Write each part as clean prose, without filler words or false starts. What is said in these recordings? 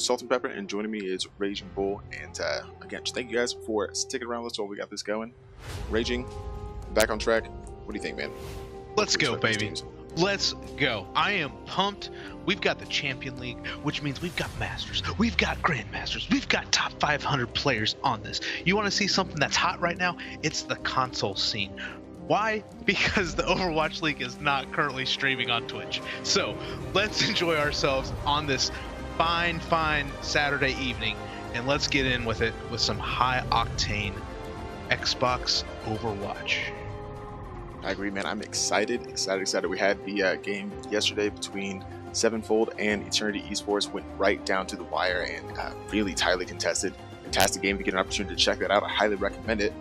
Salt and Pepper, and joining me is Raging Bull. And again, just thank you guys for sticking around with us while we got this going. Raging, back on track. What do you think, man? Let's go, baby. Let's go. I am pumped. We've got the Champion League, which means we've got Masters, we've got Grandmasters, we've got top 500 players on this. You want to see something that's hot right now? It's the console scene. Why? Because the Overwatch League is not currently streaming on Twitch. So let's enjoy ourselves on this fine Saturday evening, and let's get in with it with some high-octane Xbox Overwatch. I agree, man. I'm excited. We had the game yesterday between Sevenfold and Eternity Esports. Went right down to the wire and really tightly contested. Fantastic game. If you get an opportunity to check that out, I highly recommend it.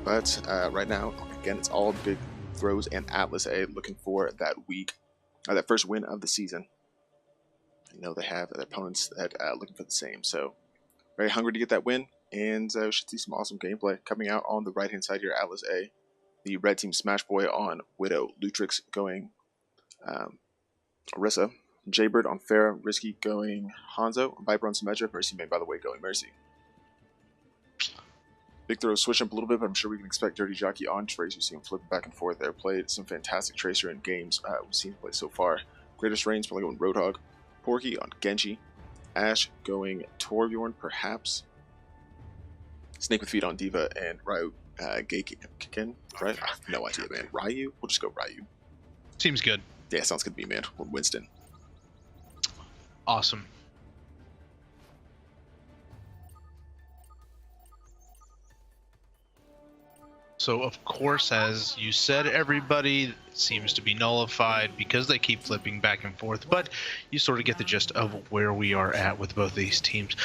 But right now, again, it's all Big Throws and Atlas A looking for that that first win of the season. You know, they have their opponents that looking for the same. So very hungry to get that win. And we should see some awesome gameplay coming out on the right-hand side here. Atlas A, the red team Smash Boy on Widow, Lutrix going Orisa, Jaybird on Pharah, Risky going Hanzo, Viper on Symmetra, Mercy Main, by the way, going Mercy. Big Throw switching up a little bit, but I'm sure we can expect Dirty Jockey on Tracer. You see him flipping back and forth there. Played some fantastic Tracer in games we've seen play so far. Greatest Reigns probably going Roadhog, Porky on Genji, Ash going Torbjorn, perhaps. Snake with Feet on Diva, and Ryu Geiken, right? I have no idea, man. Ryu? We'll just go Ryu. Seems good. Yeah, sounds good to me, man. Or Winston. Awesome. So, of course, as you said, everybody seems to be nullified because they keep flipping back and forth, but you sort of get the gist of where we are at with both these teams.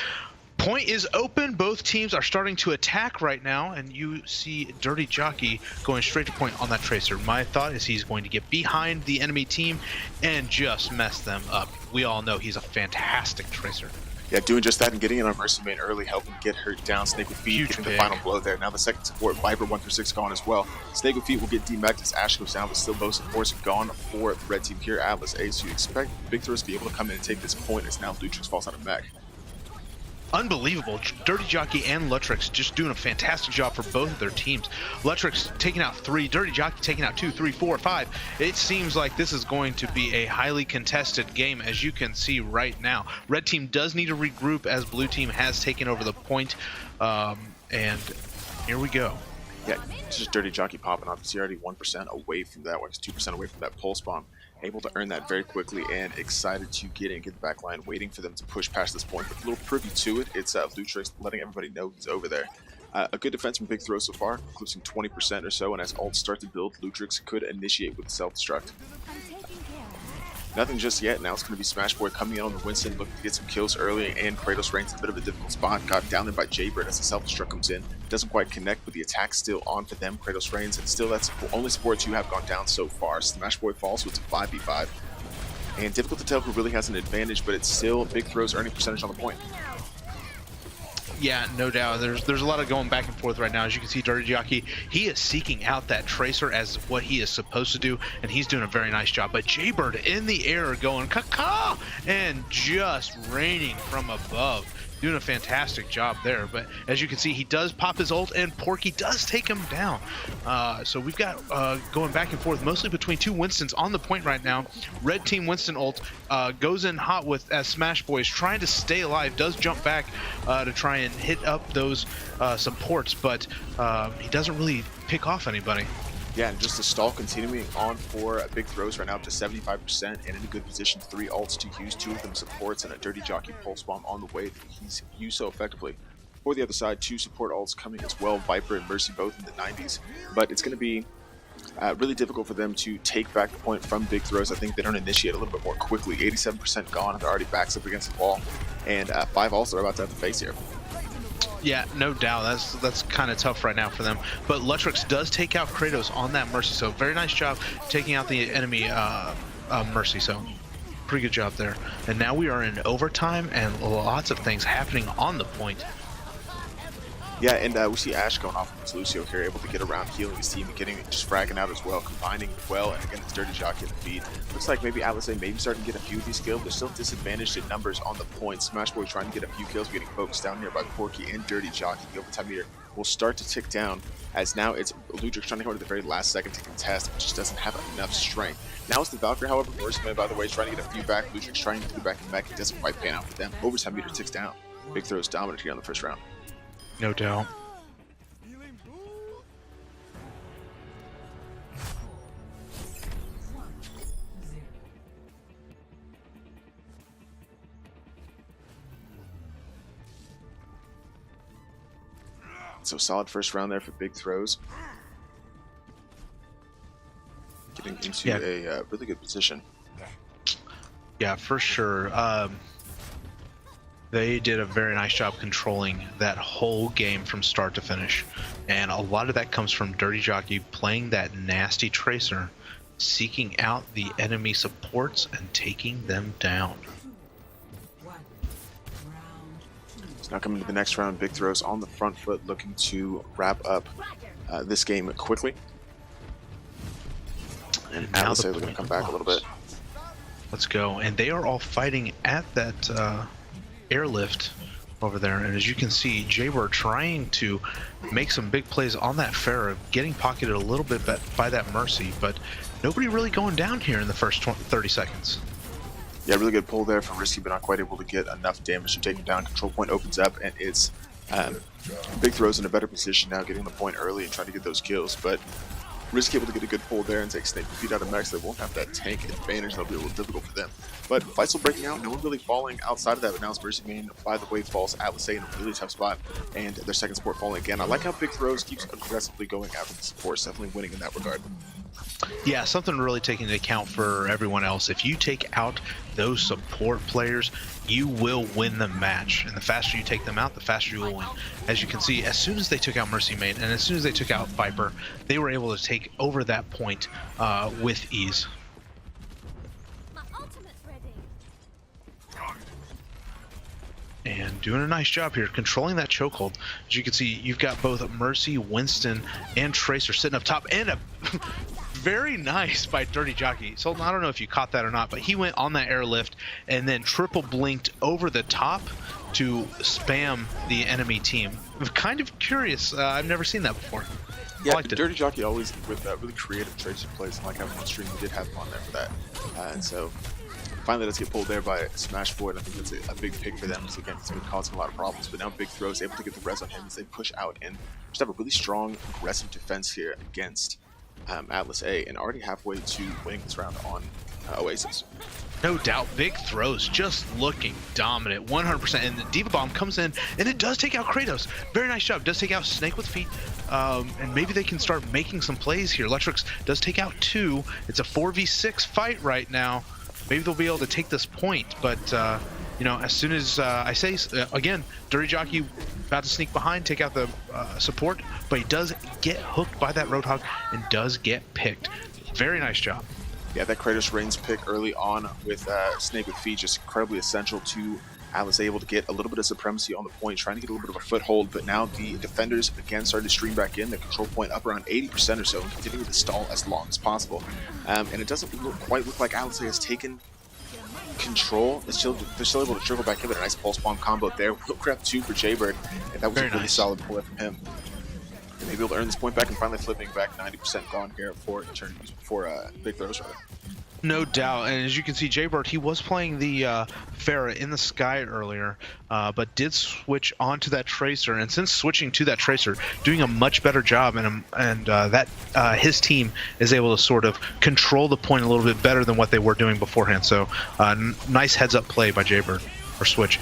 Point is open. Both teams are starting to attack right now, and you see Dirty Jockey going straight to point on that Tracer. My thought is he's going to get behind the enemy team and just mess them up. We all know he's a fantastic Tracer. Yeah, doing just that and getting in on Mercy Main early, helping get her down. Snake with Feet getting the final blow there. Now the second support, Viper 1-6 gone as well. Snake with Feet will get DMAC'd as Ash goes down, but still both supports are gone for the red team here. Atlas A, so you expect Big Throws to be able to come in and take this point as now Lutrix falls out of mech. Unbelievable. Dirty Jockey and Lutrix just doing a fantastic job for both of their teams. Lutrix taking out 3, Dirty Jockey taking out 2, 3, 4, 5. It seems like this is going to be a highly contested game, as you can see right now. Red team does need to regroup as blue team has taken over the point. And here we go. Yeah, just Dirty Jockey popping off. He's already 1% away from that, or 2% away from that pulse bomb. Able to earn that very quickly and excited to get in, get the back line, waiting for them to push past this point. But a little privy to it, it's Lutrix letting everybody know he's over there. A good defense from Big Throw so far, including 20% or so, and as ults start to build, Lutrix could initiate with self-destruct. Nothing just yet. Now it's going to be Smash Boy coming in on the Winston, looking to get some kills early, and Kratos Reigns in a bit of a difficult spot. Got down there by Jaybird as the self-destruct comes in. Doesn't quite connect, but the attack's still on for them. Kratos Reigns, and still that's the only supports you have gone down so far. Smash Boy falls, so it's a 5v5. And difficult to tell who really has an advantage, but it's still Big Throw's earning percentage on the point. Yeah, no doubt. There's a lot of going back and forth right now. As you can see, Dirty Jockey, he is seeking out that Tracer as what he is supposed to do, and he's doing a very nice job. But Jaybird in the air going caca and just raining from above. Doing a fantastic job there, but as you can see, he does pop his ult, and Porky does take him down. So we've got going back and forth, mostly between two Winstons on the point right now. Red team Winston ult goes in hot with as Smash Boy is trying to stay alive, does jump back to try and hit up those supports, but he doesn't really pick off anybody. Yeah, and just the stall continuing on for Big Throws right now up to 75% and in a good position. 3 ults to use, 2 of them supports, and a Dirty Jockey pulse bomb on the way that he's used so effectively. For the other side, 2 support ults coming as well, Viper and Mercy both in the 90s. But it's going to be really difficult for them to take back the point from Big Throws. I think they don't initiate a little bit more quickly. 87% gone, and they're already backs up against the wall. And 5 ults they're about to have to face here. Yeah, no doubt. That's kind of tough right now for them. But Lutrix does take out Kratos on that Mercy, so very nice job taking out the enemy Mercy. So pretty good job there. And now we are in overtime, and lots of things happening on the point. Yeah, and we see Ash going off with Lucio here, able to get around, healing his team, and getting just fragging out as well, combining well, and again, it's Dirty Jockey in the feed. Looks like maybe Atlas A maybe starting to get a few of these kills. They're still disadvantaged in numbers on the point. Smash Boy trying to get a few kills, getting focused down here by Porky and Dirty Jockey. The overtime meter will start to tick down, as now it's Ludrix trying to go to the very last second to contest, but just doesn't have enough strength. Now it's the Valkyrie, however, Mercyman, by the way, is trying to get a few back. Ludrix trying to get back in mech. It doesn't quite pan out for them. Overtime meter ticks down. Big Throws dominant here on the first round. No doubt. So solid first round there for Big Throws. Getting into a really good position. Yeah, for sure. They did a very nice job controlling that whole game from start to finish. And a lot of that comes from Dirty Jockey playing that nasty Tracer, seeking out the enemy supports and taking them down. Now coming to the next round, Big Throws on the front foot, looking to wrap up this game quickly. And Atlas A, they're going to come back a little bit. Let's go. And they are all fighting at that airlift over there. And as you can see, Jaybird trying to make some big plays on that Pharah, getting pocketed a little bit by that Mercy, but nobody really going down here in the first 30 seconds. Yeah, really good pull there from Risky, but not quite able to get enough damage to take him down. Control point opens up, and it's Big Throws in a better position now, getting the point early and trying to get those kills. But Risky able to get a good pull there and take Snake feet out of mech, so they won't have that tank advantage. That'll be a little difficult for them. But fight still breaking out, no one really falling outside of that, but now it's Mercy Main, by the way, falls Atlas A in a really tough spot, and their second support falling again. I like how Big Throws keeps aggressively going after the supports, definitely winning in that regard. Yeah, something really taking into account for everyone else. If you take out those support players, you will win the match. And the faster you take them out, the faster you will win. As you can see, as soon as they took out Mercy Maid, and as soon as they took out Viper, they were able to take over that point with ease. And doing a nice job here, controlling that chokehold. As you can see, you've got both Mercy, Winston, and Tracer sitting up top, and a very nice by Dirty Jockey. So I don't know if you caught that or not, but he went on that airlift and then triple blinked over the top to spam the enemy team. I'm kind of curious. I've never seen that before. Yeah, Dirty Jockey always with really creative Tracer plays. I like having on stream. We did have him on there for that, and so. Finally, let's get pulled there by Smash Boy. I think that's a big pick for them. So again, it's been causing a lot of problems. But now Big Throws able to get the res on him as they push out and just have a really strong, aggressive defense here against Atlas A, and already halfway to winning this round on Oasis. No doubt, Big Throws just looking dominant, 100%. And the Diva Bomb comes in, and it does take out Kratos. Very nice job. Does take out Snake with feet. And maybe they can start making some plays here. Electrix does take out 2. It's a 4v6 fight right now. Maybe they'll be able to take this point, but you know, as soon as I say again, Dirty Jockey about to sneak behind, take out the support, but he does get hooked by that Roadhog and does get picked. Very nice job. Yeah, that Kratos Reigns pick early on with Snake with feet just incredibly essential to Atlas able to get a little bit of supremacy on the point, trying to get a little bit of a foothold, but now the defenders again started to stream back in, the control point up around 80% or so, and continuing to stall as long as possible. And it doesn't quite look like Atlas has taken control. They're still able to trickle back in with a nice pulse bomb combo there. We'll grab 2 for Jaybird, and that was a really solid play from him. And maybe able to earn this point back and finally flipping back 90% gone here for Big Throws rather. No doubt, and as you can see, Jaybird, he was playing the Pharah in the sky earlier, but did switch onto that Tracer, and since switching to that Tracer, doing a much better job, and that his team is able to sort of control the point a little bit better than what they were doing beforehand. So, nice heads-up play by Jaybird, or switch.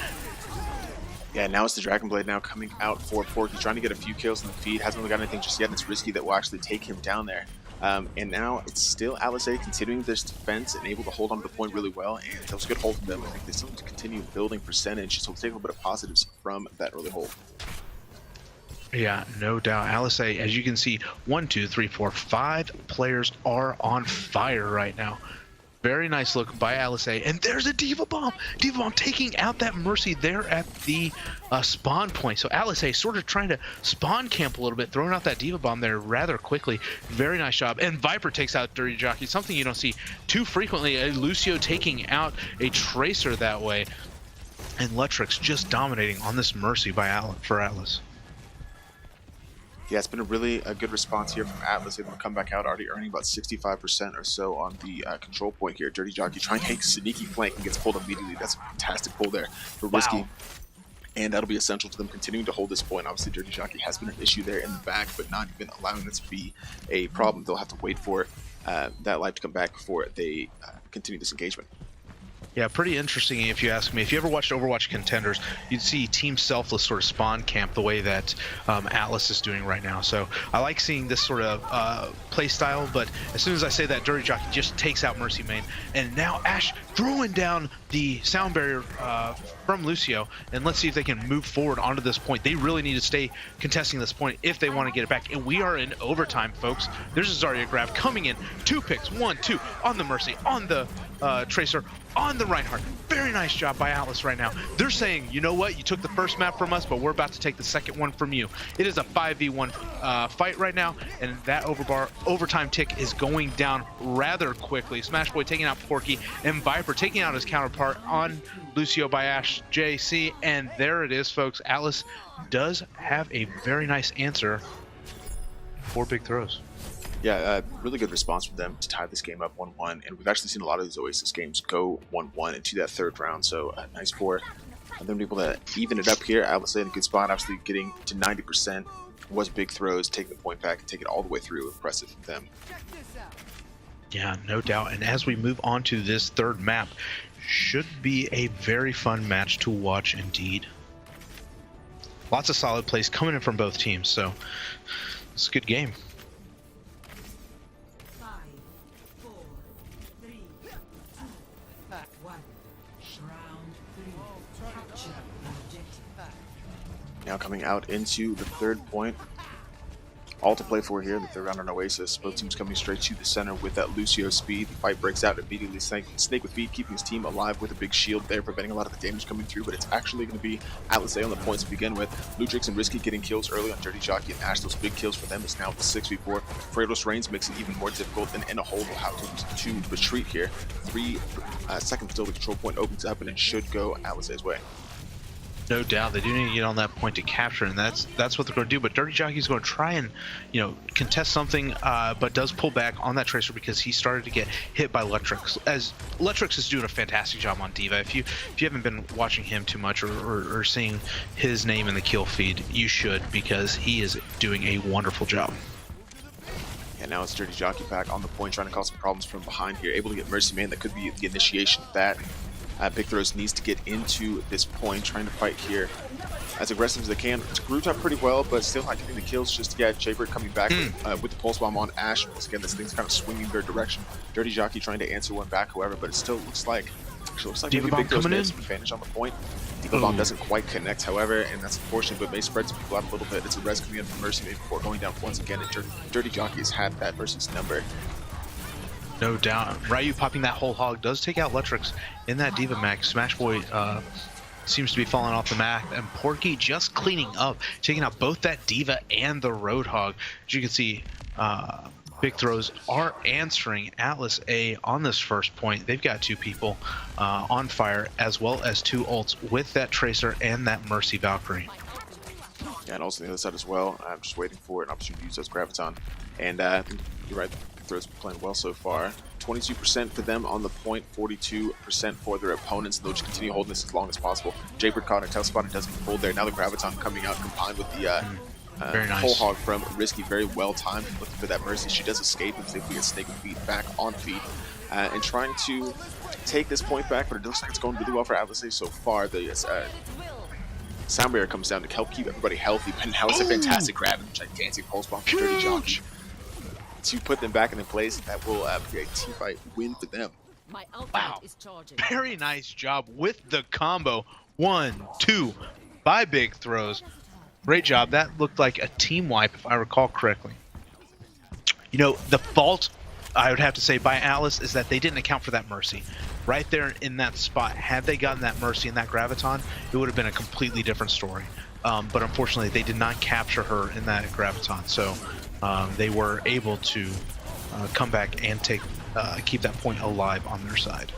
Yeah, now it's the Dragon Blade now coming out for Porky, trying to get a few kills in the feed. Hasn't really got anything just yet, and it's Risky that will actually take him down there. And now it's still Atlas A continuing this defense and able to hold on to the point really well, and that was a good hold from them. I think they still need to continue building percentage, so we'll take a little bit of positives from that early hold. Yeah, no doubt. Atlas A, as you can see, 1, 2, 3, 4, 5 players are on fire right now. Very nice look by Alice A. And there's a Diva Bomb. Diva Bomb taking out that Mercy there at the spawn point. So Alice A sort of trying to spawn camp a little bit, throwing out that Diva Bomb there rather quickly. Very nice job. And Viper takes out Dirty Jockey, something you don't see too frequently. Lucio taking out a Tracer that way. And Lutrix just dominating on this Mercy for Atlas. Yeah, it's been a good response here from Atlas, able to come back out, already earning about 65% or so on the control point here. Dirty Jockey trying to take sneaky flank and gets pulled immediately. That's a fantastic pull there for Risky. Wow. And that'll be essential to them continuing to hold this point. Obviously, Dirty Jockey has been an issue there in the back, but not even allowing this to be a problem. They'll have to wait for that life to come back before they continue this engagement. Yeah, pretty interesting if you ask me. If you ever watched Overwatch Contenders, you'd see Team Selfless sort of spawn camp the way that Atlas is doing right now. So I like seeing this sort of play style, but as soon as I say that, Dirty Jockey just takes out Mercy main. And now Ash throwing down the sound barrier from Lucio, and let's see if they can move forward onto this point. They really need to stay contesting this point if they want to get it back. And we are in overtime, folks. There's a Zarya grab coming in. 2 picks, 1, 2 on the Mercy, on the Tracer, on the Reinhardt. Very nice job by Atlas right now. They're saying, you know what, you took the first map from us, but we're about to take the second one from you. It is a 5v1 fight right now, and that overtime tick is going down rather quickly. Smashboy taking out Porky, and Viper taking out his counterpart on Lucio by Ash JC, and there it is, folks. Atlas does have a very nice answer for big throws. Yeah, really good response from them to tie this game up 1-1, and we've actually seen a lot of these Oasis games go 1-1 into that third round, so nice for them able to even it up here. Atlas in a good spot, obviously getting to 90%, was big throws, taking the point back and take it all the way through. Impressive from them. Yeah, no doubt, and as we move on to this third map, should be a very fun match to watch indeed. Lots of solid plays coming in from both teams, so it's a good game. Now coming out into the third point. All to play for here, the third round on Oasis. Both teams coming straight to the center with that Lucio speed. The fight breaks out immediately. Snake with feet, keeping his team alive with a big shield there, preventing a lot of the damage coming through, but it's actually going to be Atlas A on the points to begin with. Lutrix and Risky getting kills early on Dirty Jockey and Ash. Those big kills for them is now the 6v4. Kratos Reigns makes it even more difficult, and in a hole will have to retreat here. 3 seconds until the control point opens up, and it should go Atlas A's way. No doubt, they do need to get on that point to capture, and that's what they're going to do. But Dirty Jockey's going to try and, contest something, but does pull back on that Tracer because he started to get hit by Lutrix. As Lutrix is doing a fantastic job on D.Va. If you haven't been watching him too much or seeing his name in the kill feed, you should, because he is doing a wonderful job. And now it's Dirty Jockey back on the point, trying to cause some problems from behind here. Able to get Mercy Man. That could be the initiation of that. Big Throws needs to get into this point, trying to fight here as aggressive as they can. It's grouped up pretty well, but still not getting the kills just yet. Jaybird coming back with the Pulse Bomb on Ash. Once again, this thing's kind of swinging their direction. Dirty Jockey trying to answer one back, however, but it still looks like maybe Big Throws has some advantage on the point. Diva Bomb doesn't quite connect, however, and that's unfortunate, but may spread some people out a little bit. It's a res coming in from Mercy before going down once again, and Dirty Jockey has had that versus number. No doubt. Ryu popping that whole hog does take out Lutrix in that Diva max. Smashboy seems to be falling off the map, and Porky just cleaning up, taking out both that Diva and the Roadhog. As you can see, Big Throws are answering Atlas A on this first point. They've got 2 people on fire, as well as 2 ults with that Tracer and that Mercy Valkyrie. Yeah, and also on the other side as well. I'm just waiting for an opportunity to use those Graviton. And I think you're right. Throws been playing well so far. 22% for them on the point, 42% for their opponents. They'll just continue holding this as long as possible. Jaybird caught a tail spot and doesn't get pulled there. Now the Graviton coming out combined with the whole hog from Risky. Very well timed, looking for that Mercy. She does escape and safely gets Snake with feet back on feet and trying to take this point back, but it looks like it's going really well for Atlas A so far. The Sound Barrier comes down to help keep everybody healthy, but now it's a fantastic grab and gigantic Pulse Bomb for Dirty Jockey to put them back into place. That will be a team fight win for them. Wow, very nice job with the combo. 1, 2 by Big Throws. Great job. That looked like a team wipe, if I recall correctly. The fault I would have to say by Atlas is that they didn't account for that Mercy. Right there in that spot, had they gotten that Mercy and that Graviton, it would have been a completely different story. But unfortunately, they did not capture her in that Graviton, so they were able to come back and keep that point alive on their side.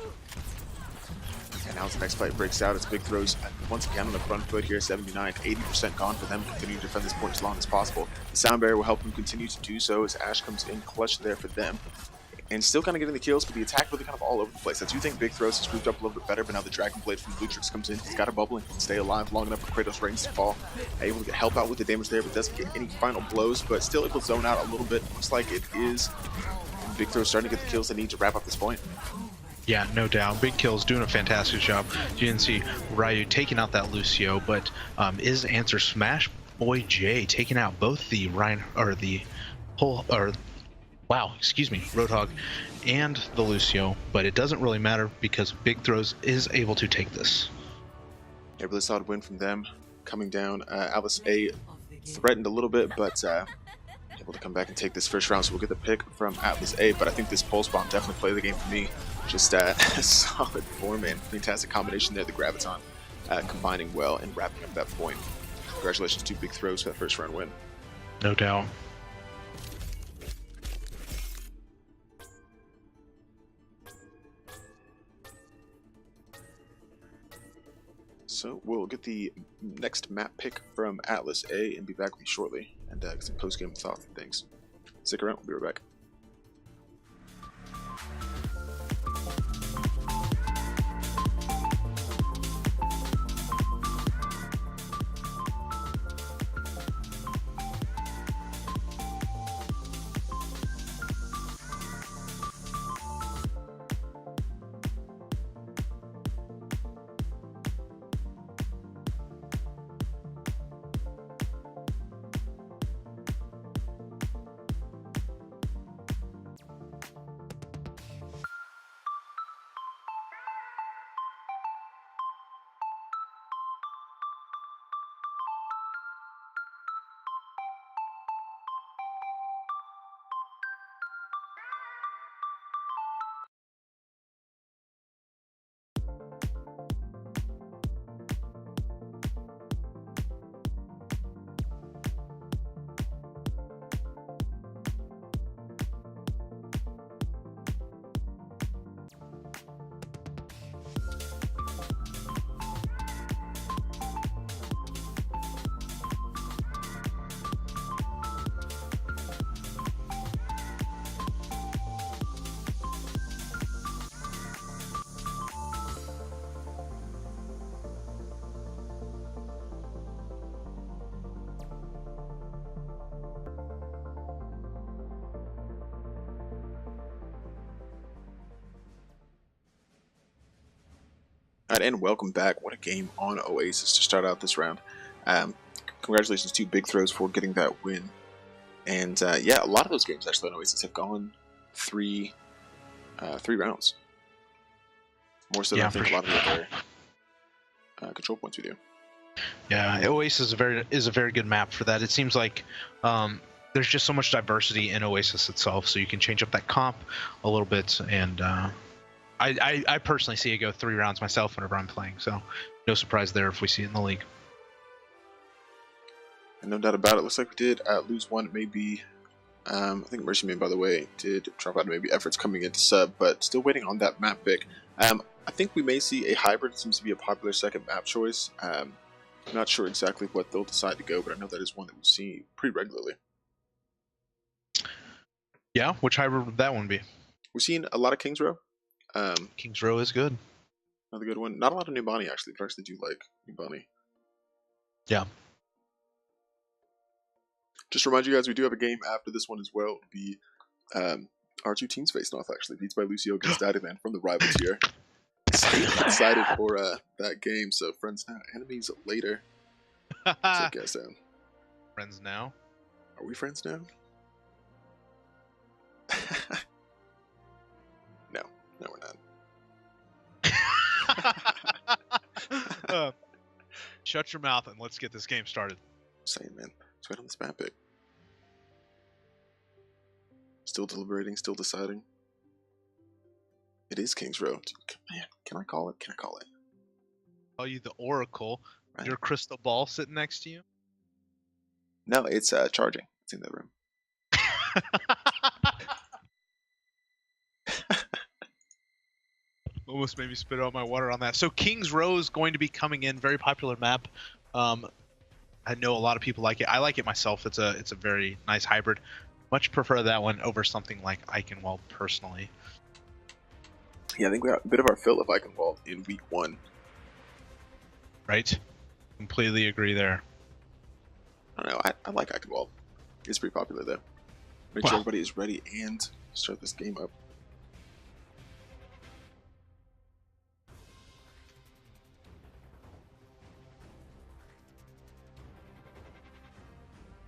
And now as the next fight breaks out, it's Big Throws once again on the front foot here, 79, 80% gone for them, continuing to defend this point as long as possible. The sound barrier will help them continue to do so as Ash comes in clutch there for them. And still kind of getting the kills, but the attack really kind of all over the place. I do think Big Throws has grouped up a little bit better, but now the Dragon Blade from Lutrix comes in. He's got a bubble and can stay alive long enough for Kratos' reigns to fall. Able to get help out with the damage there, but doesn't get any final blows, but still able to zone out a little bit. Looks like it is Big Throws starting to get the kills they need to wrap up this point. Yeah, no doubt. Big Kill's doing a fantastic job. You didn't see Ryu taking out that Lucio, but is answer Smash Boy J taking out both the Roadhog and the Lucio, but it doesn't really matter because Big Throws is able to take this. A really solid win from them. Coming down, Atlas A threatened a little bit, but able to come back and take this first round, so we'll get the pick from Atlas A, but I think this Pulse Bomb definitely played the game for me. Just a solid form and fantastic combination there, the Graviton combining well and wrapping up that point. Congratulations to Big Throws for that first round win. No doubt. So we'll get the next map pick from Atlas A and be back with you shortly, and get some post-game thoughts and things. Stick around, we'll be right back. Alright, and welcome back. What a game on Oasis to start out this round. Congratulations to Big Throws for getting that win. And yeah, a lot of those games actually on Oasis have gone three rounds. More so than I think a lot of the other control points we do. Yeah, Oasis is a very good map for that. It seems like there's just so much diversity in Oasis itself, so you can change up that comp a little bit, and I personally see it go 3 rounds myself whenever I'm playing, so no surprise there if we see it in the league. And no doubt about it, looks like we did lose one. Maybe, I think Mercy Man, by the way, did drop out maybe efforts coming into sub, but still waiting on that map pick. I think we may see a hybrid. It seems to be a popular second map choice. I'm not sure exactly what they'll decide to go, but I know that is one that we see pretty regularly. Yeah, which hybrid would that one be? We're seeing a lot of King's Row. King's Row is good. Another good one. Not a lot of Nubani, actually, but I actually do like Nubani. Yeah. Just to remind you guys, we do have a game after this one as well. It'll be our 2 teams facing off, actually. Beats by Lucio against Daddyland from the rival tier. Excited for that game. So, friends now, enemies later. Take us down. Friends now? Are we friends now? No, we're not. Shut your mouth and let's get this game started. Saying, man. Let's wait on this map pick. Still deliberating, still deciding. It is King's Row. Man, can I call it? Can I call it? Call you the Oracle. Right. Your crystal ball sitting next to you. No, it's charging. It's in the room. Almost made me spit out my water on that. So King's Row is going to be coming in. Very popular map. I know a lot of people like it. I like it myself. It's a very nice hybrid. Much prefer that one over something like Eichenwald personally. Yeah, I think we got a bit of our fill of Eichenwald in week 1. Right? Completely agree there. I don't know. I like Eichenwald. It's pretty popular though. Make sure everybody is ready and start this game up.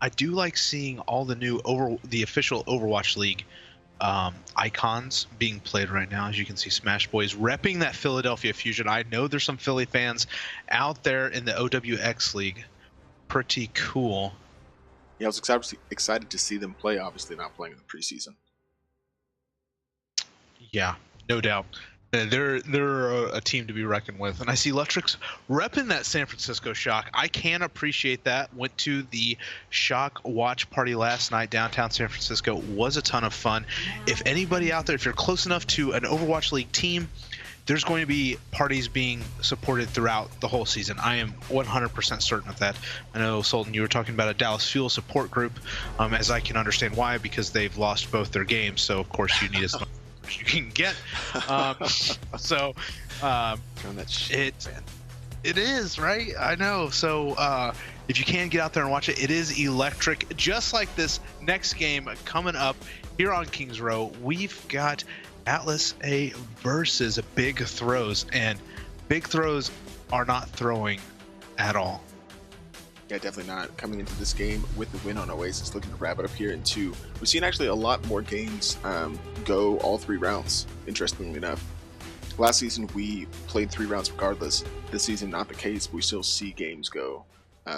I do like seeing all the new the official Overwatch League icons being played right now. As you can see, Smash Boys repping that Philadelphia Fusion. I know there's some Philly fans out there in the OWX League. Pretty cool. Yeah, I was excited to see them play. Obviously, not playing in the preseason. Yeah, no doubt. They're a team to be reckoned with. And I see Electrics repping that San Francisco Shock. I can appreciate that. Went to the Shock watch party last night downtown San Francisco. Was a ton of fun. If anybody out there, if you're close enough to an Overwatch League team, there's going to be parties being supported throughout the whole season. I am 100% certain of that. I know, Sultan, you were talking about a Dallas Fuel support group, as I can understand why, because they've lost both their games. So, of course, you need as much as you can get. It is, right? I know. So if you can get out there and watch it, it is electric. Just like this next game coming up here on King's Row, we've got Atlas A versus Big Throws, and Big Throws are not throwing at all. Yeah, definitely not. Coming into this game with the win on Oasis, looking to wrap it up here in 2. We've seen actually a lot more games go all 3 rounds, interestingly enough. Last season, we played 3 rounds regardless. This season, not the case, but we still see games go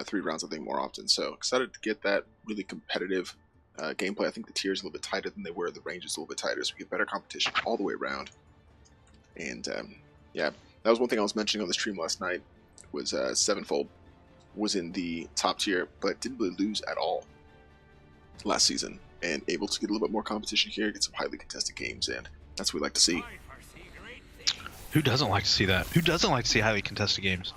3 rounds, I think, more often. So excited to get that really competitive gameplay. I think the tier is a little bit tighter than they were. The range is a little bit tighter, so we get better competition all the way around. And yeah, that was one thing I was mentioning on the stream last night, was Sevenfold was in the top tier, but didn't really lose at all last season, and able to get a little bit more competition here, get some highly contested games, and that's what we like to see. Who doesn't like to see that? Who doesn't like to see highly contested games?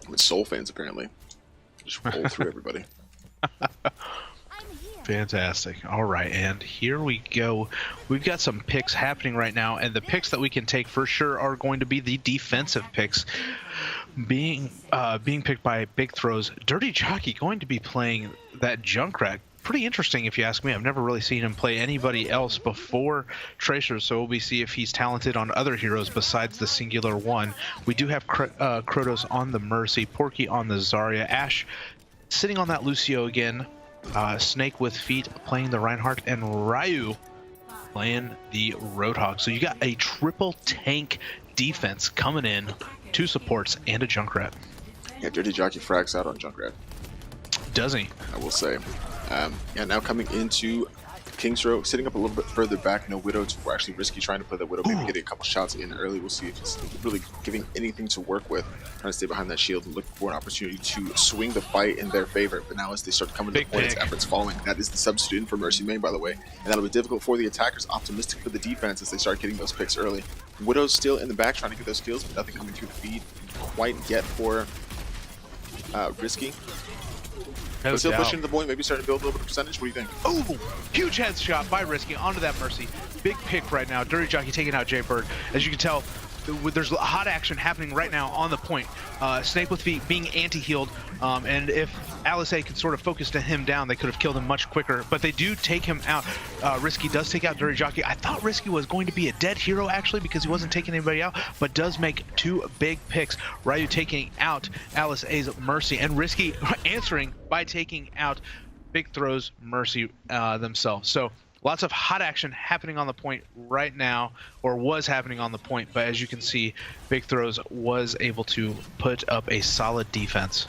With Soul fans, apparently. Just roll through everybody. Fantastic. All right, and here we go. We've got some picks happening right now, and the picks that we can take for sure are going to be the defensive picks. Being picked by Big Throws, Dirty Jockey going to be playing that Junkrat. Pretty interesting, if you ask me. I've never really seen him play anybody else before Tracer, so we'll see if he's talented on other heroes besides the singular one. We do have Kratos on the Mercy, Porky on the Zarya, Ashe sitting on that Lucio again, Snake with Feet playing the Reinhardt, and Ryu playing the Roadhog. So you got a triple tank defense coming in, 2 supports, and a Junkrat. Yeah, Dirty Jockey frags out on Junkrat. Does he? I will say. Yeah, now coming into King's Row, sitting up a little bit further back. No Widow. We're actually risky trying to play the Widow, maybe getting a couple shots in early. We'll see if he's really giving anything to work with. Trying to stay behind that shield and look for an opportunity to swing the fight in their favor. But now as they start coming to the point, his efforts falling. That is the substitute in for Mercy main, by the way. And that'll be difficult for the attackers. Optimistic for the defense as they start getting those picks early. Widow's still in the back trying to get those kills, but nothing coming through the feed quite yet for Risky. But still pushing the point, maybe starting to build a little bit of percentage. What do you think? Oh, huge headshot by Risky onto that Mercy. Big pick right now. Dirty Jockey taking out Jaybird. As you can tell, there's hot action happening right now on the point. Snake with Feet being anti-healed, and if Alice A could sort of focus to him down, they could have killed him much quicker, but they do take him out. Risky does take out Dirty Jockey. I thought Risky was going to be a dead hero, actually, because he wasn't taking anybody out, but does make 2 big picks. Ryu taking out Alice A's Mercy, and Risky answering by taking out Big Throws Mercy themselves. So lots of hot action happening on the point right now, or was happening on the point, but as you can see, Big Throws was able to put up a solid defense.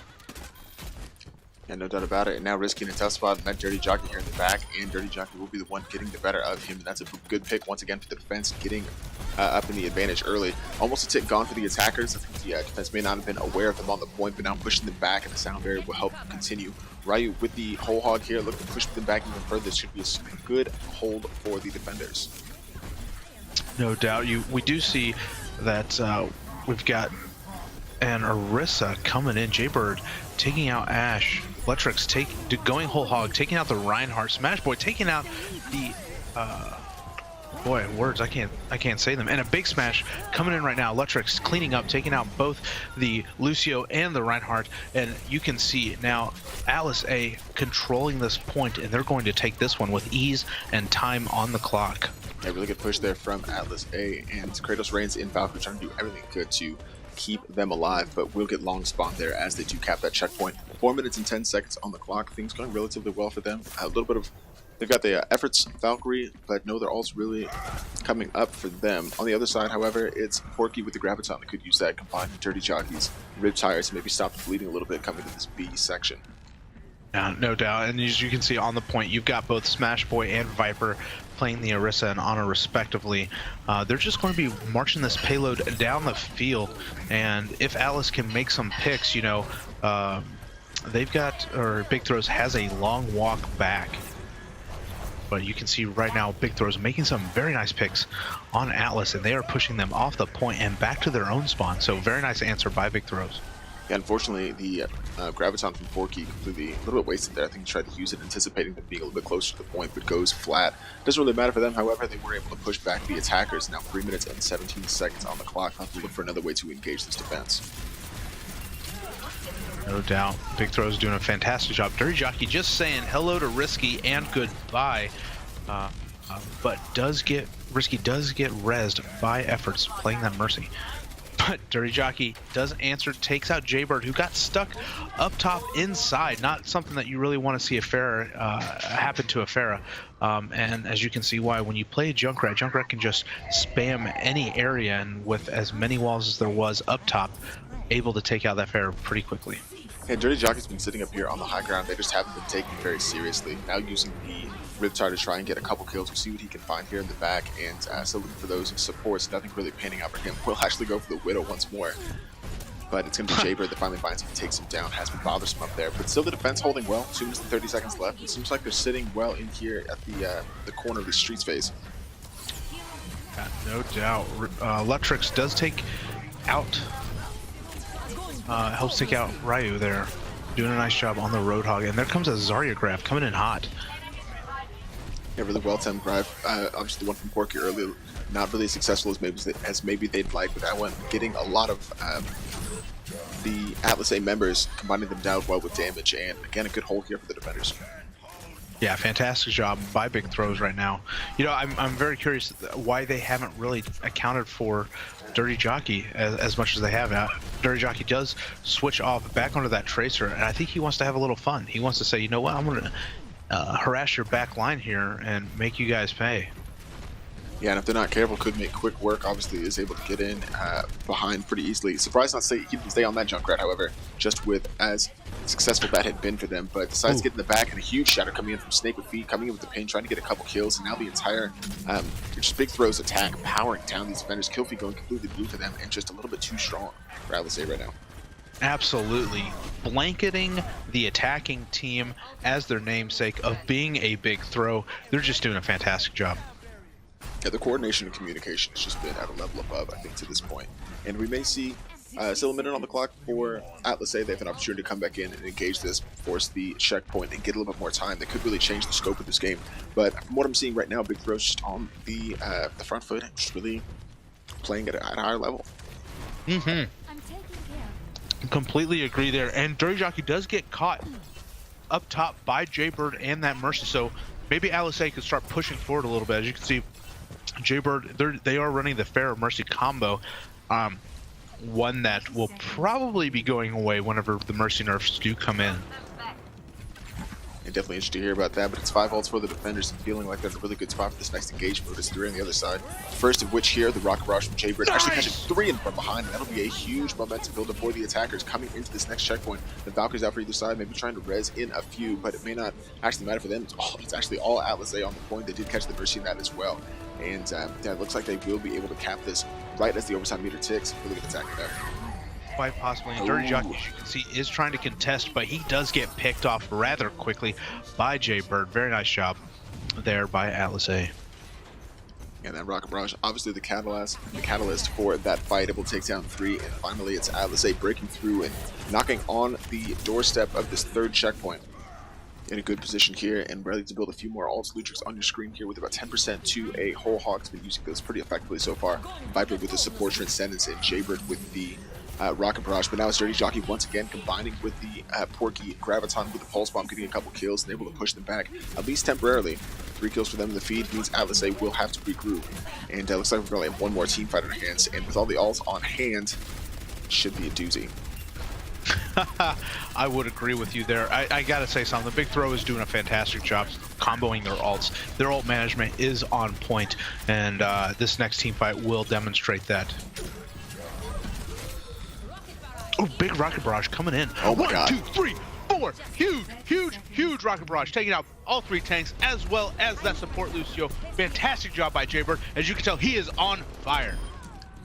And no doubt about it. And now risking a tough spot, that Dirty Jockey here in the back, and Dirty Jockey will be the one getting the better of him. And that's a good pick once again for the defense, getting up in the advantage early. Almost a tick gone for the attackers. I think the defense may not have been aware of them on the point, but now pushing them back, and the sound barrier will help them continue. Ryu with the whole hog here, looking to push them back even further. This should be a good hold for the defenders. No doubt. We do see that we've got an Orisa coming in. Jaybird taking out Ash. Letrix going whole hog, taking out the Reinhardt. Smash Boy taking out the boy, words, I can't say them. And a big smash coming in right now. Letrix cleaning up, taking out both the Lucio and the Reinhardt. And you can see now Atlas A controlling this point, and they're going to take this one with ease and time on the clock. A really good push there from Atlas A, and Kratos Reigns in Valkyrie trying to do everything good to keep them alive, but we'll get long spawn there as they do cap that checkpoint. 4 minutes and 10 seconds on the clock. Things going relatively well for them. A little bit of, they've got the efforts Valkyrie, but no, they're also really coming up for them. On the other side, however, it's Porky with the Graviton that could use that combined with Dirty Jockey's rib tires to maybe stop the bleeding a little bit coming to this B section. No doubt, and as you can see on the point, you've got both Smash Boy and Viper playing the Orisa and Ana respectively. They're just going to be marching this payload down the field, and if Atlas can make some picks, you know, they've got, or Big Throws has a long walk back. But you can see right now Big Throws making some very nice picks on Atlas, and they are pushing them off the point and back to their own spawn. So very nice answer by Big Throws. Yeah, unfortunately, the Graviton from Porky completely a little bit wasted there. I think he tried to use it, anticipating them being a little bit closer to the point, but goes flat. Doesn't really matter for them, however, they were able to push back the attackers. Now 3 minutes and 17 seconds on the clock. Have to look for another way to engage this defense. No doubt. Big Throw's doing a fantastic job. Dirty Jockey just saying hello to Risky and goodbye, but Risky does get rezzed by efforts playing that Mercy. But Dirty Jockey does answer, takes out Jaybird, who got stuck up top inside. Not something that you really want to see happen to a Pharah. And as you can see why, when you play Junkrat can just spam any area, and with as many walls as there was up top, able to take out that Pharah pretty quickly. Yeah, Dirty Jockey's been sitting up here on the high ground. They just haven't been taken very seriously. Now using the Riptide to try and get a couple kills. We'll see what he can find here in the back, and still looking for those supports. Nothing really panning out for him. We'll actually go for the Widow once more. But it's going to be Jaybird that finally finds him, takes him down, has been bothersome up there. But still the defense holding well. 2 minutes and 30 seconds left. It seems like they're sitting well in here at the corner of the streets phase. No doubt. Letrix does take out, helps take out Ryu there. Doing a nice job on the Roadhog. And there comes a Zarya grab coming in hot. Yeah, really well timed grab. Obviously the one from Porky earlier, not really as successful as maybe they'd like, but that one getting a lot of the Atlas A members, combining them down well with damage, and again a good hold here for the defenders. Yeah, fantastic job by Big Throws right now. You know, I'm very curious why they haven't really accounted for Dirty Jockey as much as they have. Dirty Jockey does switch off back onto that Tracer, and I think he wants to have a little fun. He wants to say, you know what, I'm going to harass your back line here and make you guys pay. Yeah, and if they're not careful, could make quick work. Obviously is able to get in behind pretty easily. Surprised not he didn't stay on that Junkrat, however, just with as successful that had been for them, but decides to get in the back, and a huge shatter coming in from Snake with feet, coming in with the pain, trying to get a couple kills, and now the entire just Big Throw's attack powering down these defenders. Kill feed going completely blue for them, and just a little bit too strong for Atlas A right now. Absolutely. Blanketing the attacking team as their namesake of being a Big Throw. They're just doing a fantastic job. Yeah, the coordination and communication has just been at a level above, I think, to this point. And we may see still a minute on the clock for Atlas A. They have an opportunity to come back in and engage this, force the checkpoint, and get a little bit more time. That could really change the scope of this game. But from what I'm seeing right now, Big Throw's just on the front foot, just really playing at a higher level. Completely agree there. And Dirty Jockey does get caught up top by Jaybird and that Mercy, so maybe Atlas A could start pushing forward a little bit. As you can see, Jaybird, they are running the Pharah Mercy combo, one that will probably be going away whenever the Mercy nerfs do come in. And definitely interested to hear about that, but it's 5 ults for the defenders and feeling like they're in a really good spot for this next engagement. There's 3 on the other side. First of which here, the Rocket Barrage from Jaybird actually catches 3 in from behind, and that'll be a huge momentum builder for the attackers coming into this next checkpoint. The Valkyries out for either side, maybe trying to res in a few, but it may not actually matter for them. It's actually all Atlas A on the point. They did catch the Mercy in that as well. And yeah, it looks like they will be able to cap this right as the overtime meter ticks. Really good attack there. Quite possibly. And Dirty Jockey, as you can see, is trying to contest, but he does get picked off rather quickly by Jaybird. Very nice job there by Atlas A. And that Rocket Barrage, obviously the catalyst for that fight, able to take down 3. And finally, it's Atlas A breaking through and knocking on the doorstep of this 3rd checkpoint. In a good position here and ready to build a few more ults. Lutrix on your screen here with about 10% to a Whole Hog's been using those pretty effectively so far. Viper with the support Transcendence and Jaybird with the Rocket Barrage, but now it's Dirty Jockey once again combining with the Porky Graviton with the Pulse Bomb, getting a couple kills and able to push them back, at least temporarily. 3 kills for them in the feed means Atlas A will have to regroup. And looks like we're going to have one more team fight on our hands, and with all the ults on hand, should be a doozy. I would agree with you there. I gotta say something. The Big Throw is doing a fantastic job comboing their ults. Their ult management is on point, and this next team fight will demonstrate that. Oh, big Rocket Barrage coming in. Oh my God. 1, 2, 3, 4. Huge Rocket Barrage, taking out all 3 tanks as well as that support Lucio. Fantastic job by Jaybird. As you can tell, he is on fire.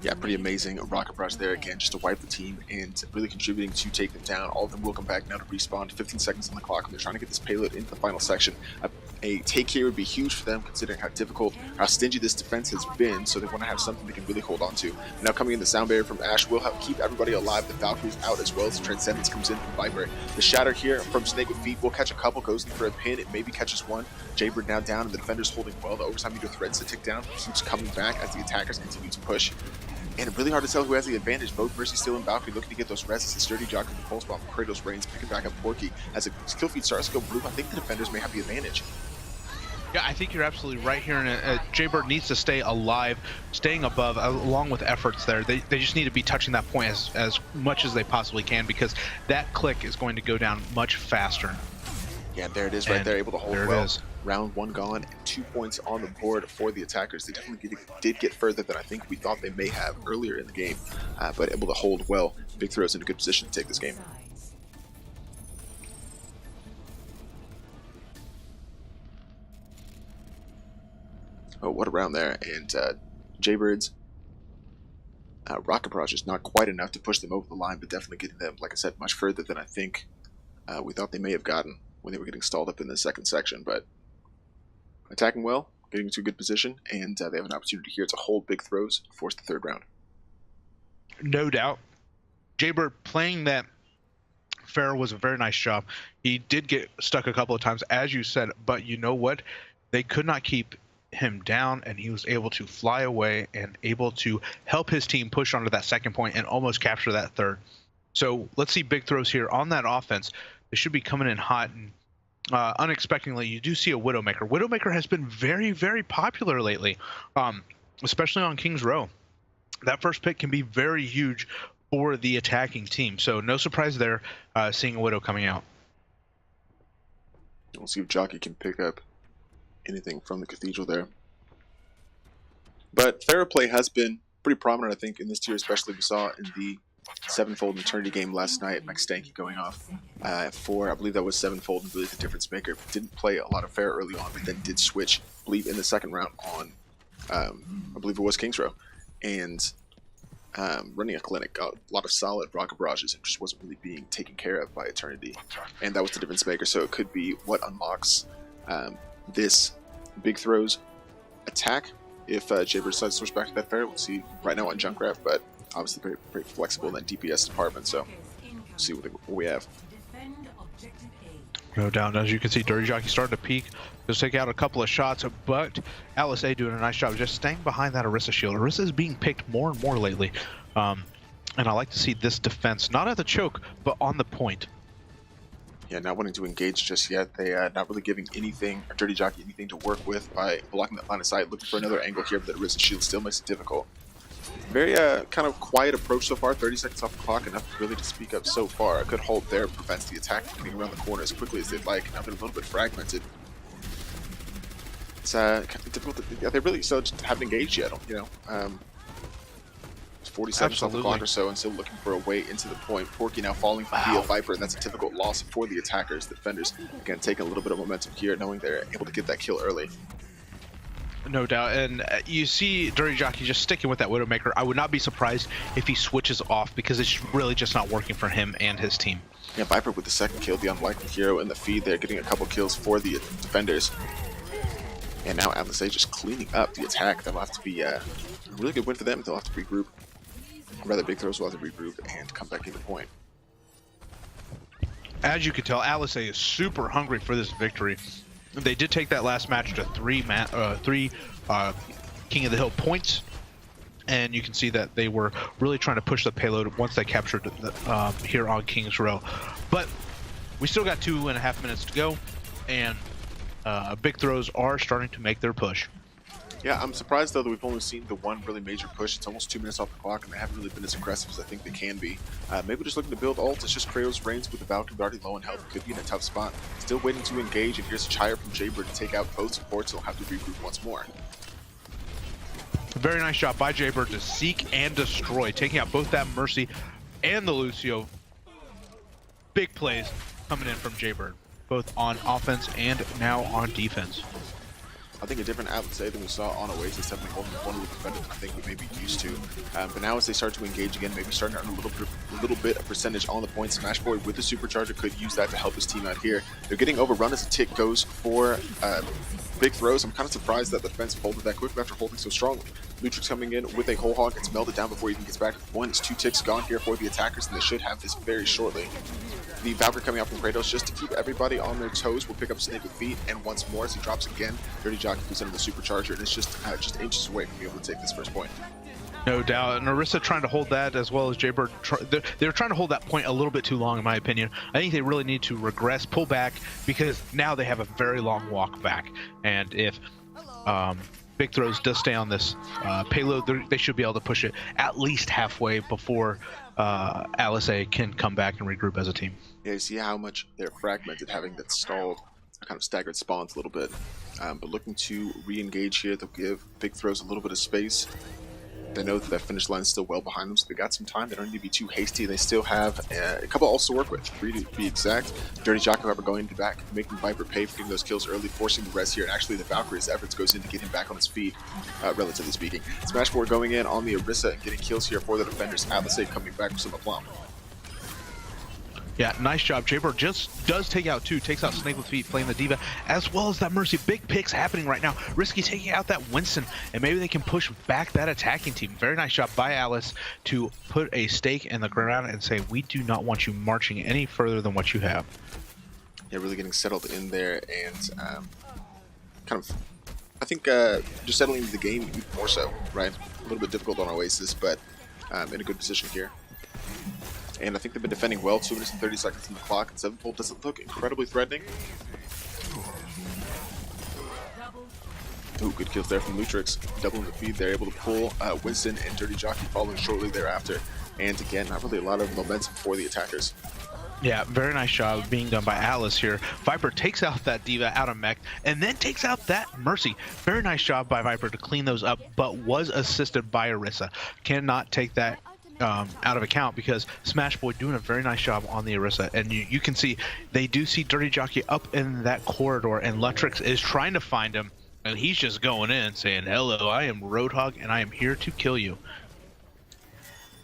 Yeah, pretty amazing Rocket Barrage there again, just to wipe the team and really contributing to take them down. All of them will come back now to respawn. 15 seconds on the clock, and they're trying to get this payload into the final section. A take here would be huge for them, considering how difficult, how stingy this defense has been, so they want to have something they can really hold on to. Now coming in, the Sound Barrier from Ash will help keep everybody alive. The Valkyries out as well as Transcendence comes in from Viper. The Shatter here from Snake with Feet will catch a couple, goes in for a pin, it maybe catches 1. Jaybird now down, and the defender's holding well. The overtime meter threads to tick down, keeps coming back as the attackers continue to push. And really hard to tell who has the advantage. Both Mercy Steel and Valkyrie looking to get those rests. It's Dirty Jockey with the Pulse Bomb. Kratos Reigns picking back up Porky. As a skill feed starts to go blue, I think the defenders may have the advantage. Yeah, I think you're absolutely right here. And Jaybird needs to stay alive, staying above, along with efforts there. They just need to be touching that point as much as they possibly can, because that click is going to go down much faster. Yeah, there it is right there, able to hold there well. It is. Round 1 gone, and 2 points on the board for the attackers. They definitely did get further than I think we thought they may have earlier in the game, but able to hold well. Big Throw's in a good position to take this game. Oh, what a round there. And Jaybird's Rocket Barrage is not quite enough to push them over the line, but definitely getting them, like I said, much further than I think we thought they may have gotten when they were getting stalled up in the 2nd section. But attacking well, getting into a good position, and they have an opportunity here to hold Big Throws, force the 3rd round. No doubt. Jaybird playing that fair was a very nice job. He did get stuck a couple of times, as you said, but you know what? They could not keep him down, and he was able to fly away and able to help his team push onto that 2nd point and almost capture that 3rd. So let's see Big Throws here on that offense. They should be coming in hot, and unexpectedly, you do see a Widowmaker. Widowmaker has been very, very popular lately, especially on King's Row. That first pick can be very huge for the attacking team, so no surprise there seeing a Widow coming out. We'll see if Jockey can pick up anything from the Cathedral there. But Pharah play has been pretty prominent, I think, in this tier, especially we saw in the 7-fold Eternity game last night. Max Stanky going off for, I believe that was 7-fold, and really the difference maker. Didn't play a lot of Pharah early on, but then did switch, I believe, in the 2nd round on, I believe it was King's Row. And running a clinic, got a lot of solid Rocket Barrages and just wasn't really being taken care of by Eternity. And that was the difference maker, so it could be what unlocks this Big Throws attack. If Jaybird decides to switch back to that Pharah, we'll see right now on Junkrat, but obviously very flexible in that DPS department, so we'll see what we have. No doubt. As you can see, Dirty Jockey starting to peek, just take out a couple of shots, but Atlas A doing a nice job just staying behind that Orisa shield. Orisa is being picked more and more lately, and I like to see this defense not at the choke, but on the point. Yeah, not wanting to engage just yet. They not really giving anything, or Dirty Jockey, anything to work with by blocking that line of sight. Looking for another angle here, but the Orisa shield still makes it difficult. Very kind of quiet approach so far. 30 seconds off the clock, enough really to speak up so far. A good hold there prevents the attack from getting around the corner as quickly as they'd like. Now they're a little bit fragmented. It's kind of difficult to, yeah, they really still just haven't engaged yet, you know. It's 40 seconds off the clock or so, and still looking for a way into the point. Porky now falling via Viper, and that's a typical loss for the attackers. The defenders, again, taking a little bit of momentum here, knowing they're able to get that kill early. No doubt, and you see Dirty Jockey just sticking with that Widowmaker. I would not be surprised if he switches off, because it's really just not working for him and his team. Yeah, Viper with the second kill, the unlikely hero in the feed there, getting a couple kills for the defenders. And now Atlas A just cleaning up the attack. That'll have to be a really good win for them. They'll have to regroup. Or rather, Big Throws will have to regroup and come back into point. As you can tell, Atlas A is super hungry for this victory. They did take that last match to three King of the Hill points, and you can see that they were really trying to push the payload once they captured the, here on King's Row. But we still got 2.5 minutes to go, and Big Throws are starting to make their push. Yeah, I'm surprised though that we've only seen the one really major push. It's almost 2 minutes off the clock, and they haven't really been as aggressive as I think they can be. Maybe just looking to build ult. It's just Kratos Reigns with the Valkyrie already low in health. Could be in a tough spot. Still waiting to engage, and here's a Chire from Jaybird to take out both supports. They'll have to regroup once more. Very nice job by Jaybird to seek and destroy, taking out both that Mercy and the Lucio. Big plays coming in from Jaybird, both on offense and now on defense. I think a different Atlas A than we saw on Oasis, definitely holding one of the defenders I think we may be used to. But now as they start to engage again, maybe starting to earn a little bit of percentage on the point. Smashboy with the supercharger could use that to help his team out here. They're getting overrun as the tick goes for Big Throws. I'm kind of surprised that the defense folded that quick after holding so strongly. Lutrix coming in with a whole hog. It's melted down before he even gets back to the point. It's 2 ticks gone here for the attackers, and they should have this very shortly. The Valkyrie coming out from Kratos just to keep everybody on their toes. Will pick up Snake with feet, and once more as he drops again, Dirty Jockey goes into the supercharger, and it's just inches away from being able to take this first point. No doubt, and Orisa trying to hold that as well as Jaybird. They're trying to hold that point a little bit too long, in my opinion. I think they really need to regress, pull back, because now they have a very long walk back. And if Big Throws does stay on this payload, they should be able to push it at least halfway before Atlas A can come back and regroup as a team. Yeah, you see how much they're fragmented, having that stalled, kind of staggered spawns a little bit. But looking to re-engage here, they'll give Big Throws a little bit of space. They know that that finish line is still well behind them, so they got some time. They don't need to be too hasty. They still have a couple ults to work with, 3 to be exact. Dirty Jockey, however, going into back, making Viper pay for getting those kills early, forcing the rest here. And actually, the Valkyrie's efforts goes in to get him back on his feet, relatively speaking. Smashboard going in on the Orisa and getting kills here for the defenders. Atlas A coming back with some aplomb. Yeah, nice job. Jaybird just does take out 2, takes out Snake with feet, playing the Diva, as well as that Mercy. Big picks happening right now. Risky taking out that Winston, and maybe they can push back that attacking team. Very nice job by Alice to put a stake in the ground and say, we do not want you marching any further than what you have. Yeah, really getting settled in there, and kind of, I think, just settling into the game even more so, right? A little bit difficult on Oasis, but in a good position here. And I think they've been defending well. 2 minutes and 30 seconds on the clock, and Sevenfold doesn't look incredibly threatening. Ooh, good kills there from Lutrix. Doubling the feed, they're able to pull Winston and Dirty Jockey following shortly thereafter. And again, not really a lot of momentum for the attackers. Yeah, very nice job being done by Atlas here. Viper takes out that Diva out of mech, and then takes out that Mercy. Very nice job by Viper to clean those up, but was assisted by Orisa. Cannot take that out of account, because Smashboy doing a very nice job on the Orisa, and you can see they do see Dirty Jockey up in that corridor, and Lutrix is trying to find him, and he's just going in saying, hello, I am Roadhog and I am here to kill you.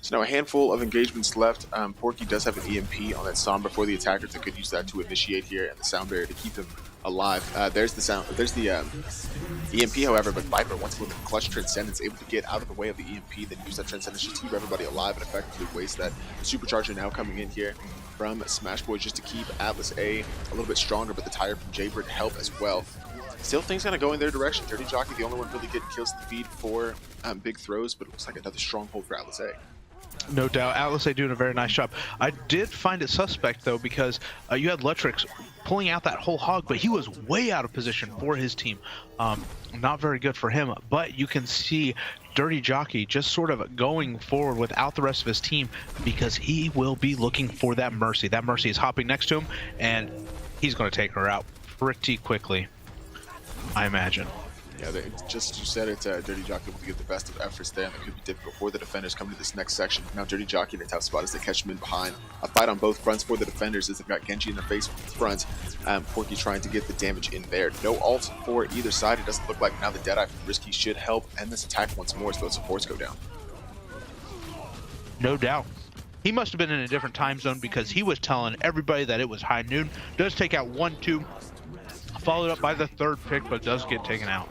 So now a handful of engagements left. Porky does have an EMP on that Sombra for the attackers that could use that to initiate here, and the sound barrier to keep them alive. There's the EMP, however, but Viper, once with a clutch Transcendence, able to get out of the way of the EMP, then use that Transcendence just to keep everybody alive and effectively waste that. Supercharger now coming in here from Smashboy just to keep Atlas A little bit stronger, but the tire from Jaybird to help as well. Still, things gonna go in their direction. Dirty Jockey, the only one really getting kills in the feed for Big Throws, but it looks like another stronghold for Atlas A. No doubt. Atlas A doing a very nice job. I did find it suspect, though, because you had Lutrix pulling out that whole hog, but he was way out of position for his team. Not very good for him, but you can see Dirty Jockey just sort of going forward without the rest of his team because he will be looking for that Mercy. That Mercy is hopping next to him, and he's going to take her out pretty quickly, I imagine. Yeah, just as you said it, Dirty Jockey able to give the best of efforts there, and it could be difficult for the defenders coming to this next section. Now Dirty Jockey in a tough spot as they catch him in behind. A fight on both fronts for the defenders as they've got Genji in the face from the front. Porky trying to get the damage in there. No ult for either side. It doesn't look like now the Deadeye from Risky should help end this attack once more as both supports go down. No doubt. He must have been in a different time zone because he was telling everybody that it was high noon. Does take out 1-2. Followed up by the third pick, but does get taken out.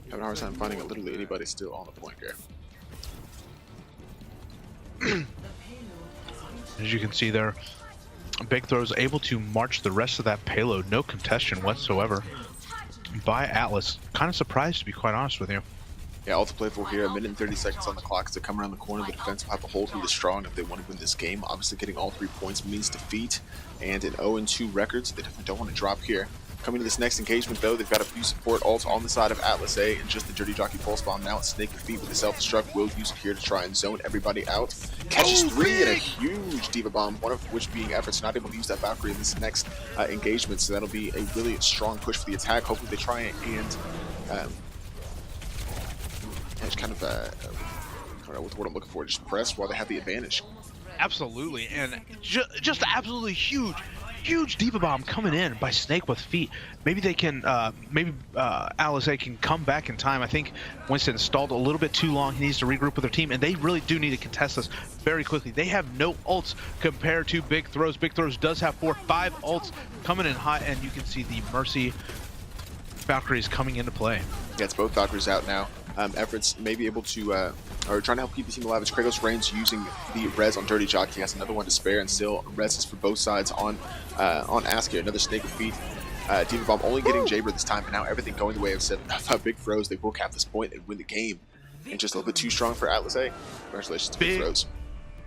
Having a hard time finding literally anybody still on the point here. As you can see there, Big Throw's able to march the rest of that payload. No contestation whatsoever by Atlas. Kind of surprised, to be quite honest with you. Yeah, all to play for here. 1 minute and 30 seconds on the clock as they come around the corner. The defense will have to hold really strong if they want to win this game. Obviously, getting all 3 points means defeat, and an 0-2 record, so they definitely don't want to drop here. Coming to this next engagement, though, they've got a few support ults on the side of Atlas A, and just the Dirty Jockey pulse bomb now. It's Snake Feet with the self-destruct. Will use it here to try and zone everybody out. Catches 3 and a huge Diva Bomb, one of which being efforts not able to use that Valkyrie in this next engagement, so that'll be a really strong push for the attack. Hopefully they try and it's kind of, I don't know what the word I'm looking for, just press while they have the advantage. Absolutely, and just absolutely huge Diva Bomb coming in by Snake with feet. Maybe they can, Atlas A can come back in time. I think Winston stalled a little bit too long. He needs to regroup with their team, and they really do need to contest this very quickly. They have no ults compared to Big Throws. Big Throws does have 4-5 ults coming in hot, and you can see the Mercy Valkyries coming into play. Yeah, it's both Valkyries out now. Efforts may be able to, or trying to help keep the team alive. It's Kratos Reigns using the res on Dirty Jockey. He has another one to spare, and still reses for both sides on Asker. Another Snake of Feet. Diva Bomb only getting Jaber this time, but now everything going the way of Big Throws. They will cap this point and win the game. And just a little bit too strong for Atlas A. Congratulations to Big Throws.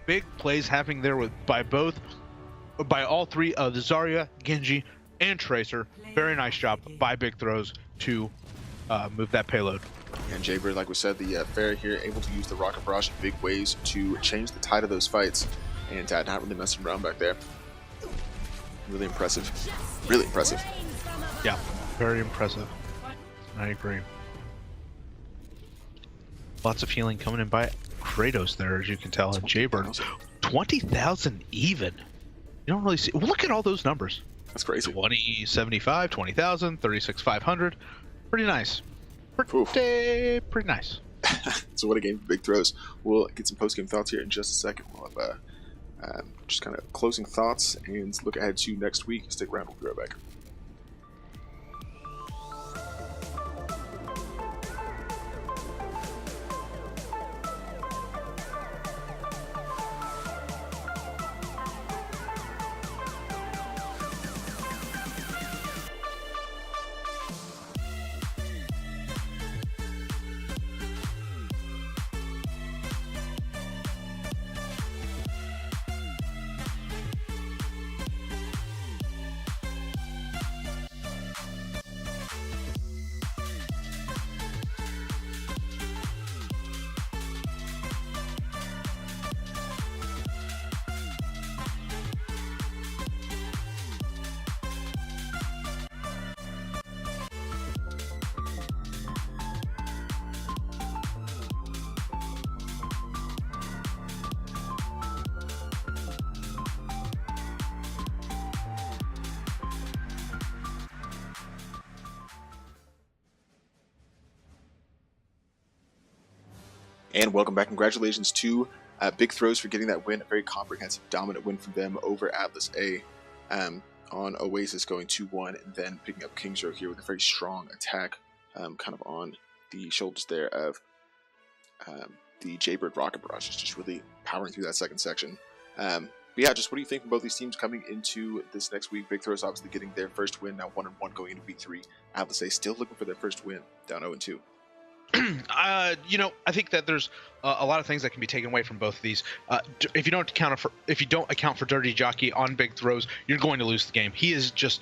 Big plays happening there by all 3 of the Zarya, Genji, and Tracer. Very nice job by Big Throws to move that payload. And Jaybird, like we said, the Fair here able to use the Rocket Barrage in big ways to change the tide of those fights, and not really messing around back there. Really impressive. Really impressive. Yeah, very impressive. I agree. Lots of healing coming in by Kratos there, as you can tell. And Jaybird, 20,000 even. You don't really see. Well, look at all those numbers. That's crazy. 2075, 20,000, 36,500. Pretty nice. Pretty nice. So what a game for Big Throws. We'll get some post-game thoughts here in just a second. We'll have just kind of closing thoughts and look ahead to next week. Stick around. We'll be right back. And welcome back. Congratulations to Big Throws for getting that win. A very comprehensive, dominant win from them over Atlas A on Oasis, going 2-1, and then picking up King's Row here with a very strong attack kind of on the shoulders there of the Jaybird Rocket Barrage, just really powering through that second section. But yeah, just what do you think from both these teams coming into this next week? Big Throws obviously getting their first win, now 1-1 going into week 3. Atlas A still looking for their first win, down 0-2. You know, I think that there's a lot of things that can be taken away from both of these. If you don't account for Dirty Jockey on Big Throws, you're going to lose the game. He is just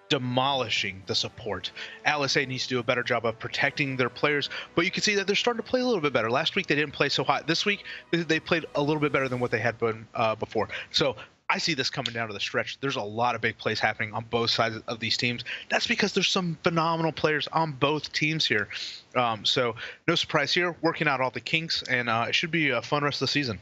demolishing the support. Alice A needs to do a better job of protecting their players, but you can see that they're starting to play a little bit better. Last week they didn't play so hot. This week they played a little bit better than what they had been before. So I see this coming down to the stretch. There's a lot of big plays happening on both sides of these teams. That's because there's some phenomenal players on both teams here. So no surprise here, working out all the kinks, and it should be a fun rest of the season.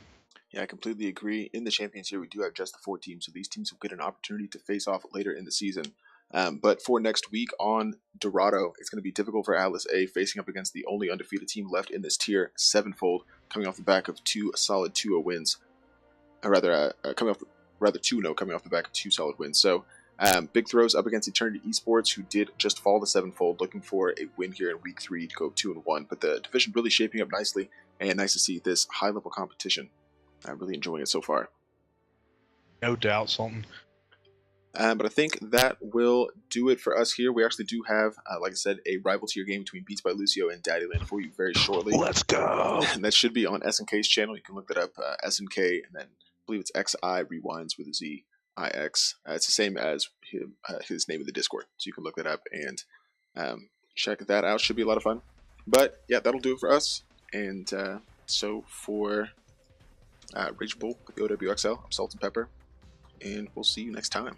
Yeah, I completely agree. In the Champions here, we do have just the 4 teams, so these teams will get an opportunity to face off later in the season. But for next week on Dorado, it's going to be difficult for Atlas A facing up against the only undefeated team left in this tier, Sevenfold, coming off the back of 2 solid 2-0 wins. Coming off the back of 2 solid wins. So Big Throws up against Eternity Esports, who did just fall to Sevenfold, looking for a win here in week 3 to go 2-1. But the division really shaping up nicely, and nice to see this high-level competition. I'm really enjoying it so far. No doubt, Sultan. But I think that will do it for us here. We actually do have, like I said, a rival tier game between Beats by Lucio and Daddyland for you very shortly. Let's go. And that should be on SNK's channel. You can look that up, SNK, and then I believe it's XI Rewinds with a Z, IX. It's the same as his name in the Discord. So you can look that up and check that out. Should be a lot of fun. But yeah, that'll do it for us. And so for Rage Bull with the OWXL, I'm Salt and Pepper, and we'll see you next time.